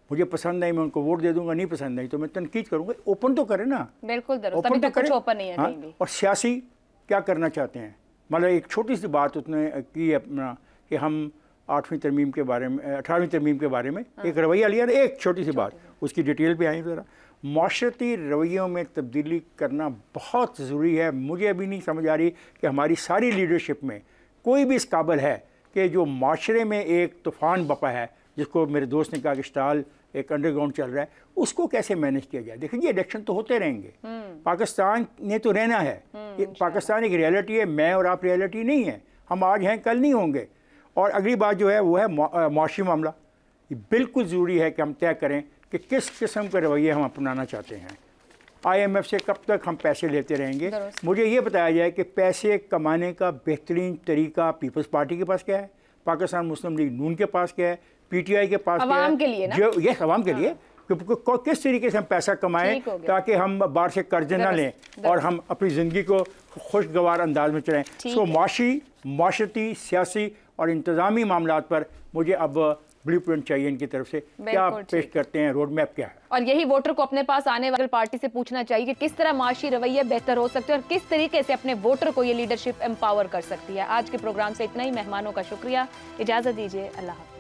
मुझे पसंद नहीं मैं उनको वोट दे दूंगा, नहीं पसंद नहीं तो मैं तनकीद करूंगा। ओपन तो करें ना, बिल्कुल ओपन तो करें, ओपन नहीं है कहीं भी। और सियासी क्या करना चाहते हैं, मतलब एक छोटी सी बात उसने की अपना कि हम 8वीं तरमीम के बारे में 18वीं तरमीम के बारे में एक रवैया लिया, एक छोटी सी बात, उसकी डिटेल पे आई ज़रा। माशरती रवैयों में तब्दीली करना बहुत ज़रूरी है। मुझे अभी नहीं समझ आ रही कि हमारी सारी लीडरशिप में कोई भी इस काबिल है कि जो माशरे में एक तूफ़ान बपा है, जिसको मेरे दोस्त ने कहा कि स्टाल एक अंडरग्राउंड चल रहा है, उसको कैसे मैनेज किया जाए। देखिए इलेक्शन तो होते रहेंगे, पाकिस्तान ने तो रहना है, पाकिस्तान एक रियलिटी है, मैं और आप रियलिटी नहीं है, हम आज हैं कल नहीं होंगे। और अगली बात जो है वो है मुआशी मामला। ये बिल्कुल ज़रूरी है कि हम तय करें कि किस किस्म के रवैये हम अपनाना चाहते हैं। IMF से कब तक हम पैसे लेते रहेंगे। मुझे ये बताया जाए कि पैसे कमाने का बेहतरीन तरीका पीपल्स पार्टी के पास क्या है, पाकिस्तान मुस्लिम लीग नून के पास क्या है, PTI के पास क्या है, के लिए ना? जो ये अवाम के लिए किस तरीके से हम पैसा कमाएं ताकि हम बाहर से कर्ज ना लें और हम अपनी ज़िंदगी को खुशगवार अंदाज में चलें। सो माशरती, सियासी और इंतज़ामी मामलात पर मुझे अब ब्लूप्रिंट चाहिए इनकी तरफ से, क्या पेश करते हैं, रोड मैप क्या है। और यही वोटर को अपने पास आने वाली पार्टी से पूछना चाहिए कि किस तरह माशी रवैये बेहतर हो सकते हैं और किस तरीके से अपने वोटर को ये लीडरशिप एम्पावर कर सकती है। आज के प्रोग्राम से इतना ही, मेहमानों का शुक्रिया, इजाज़त दीजिए, अल्लाह हाफ़िज़।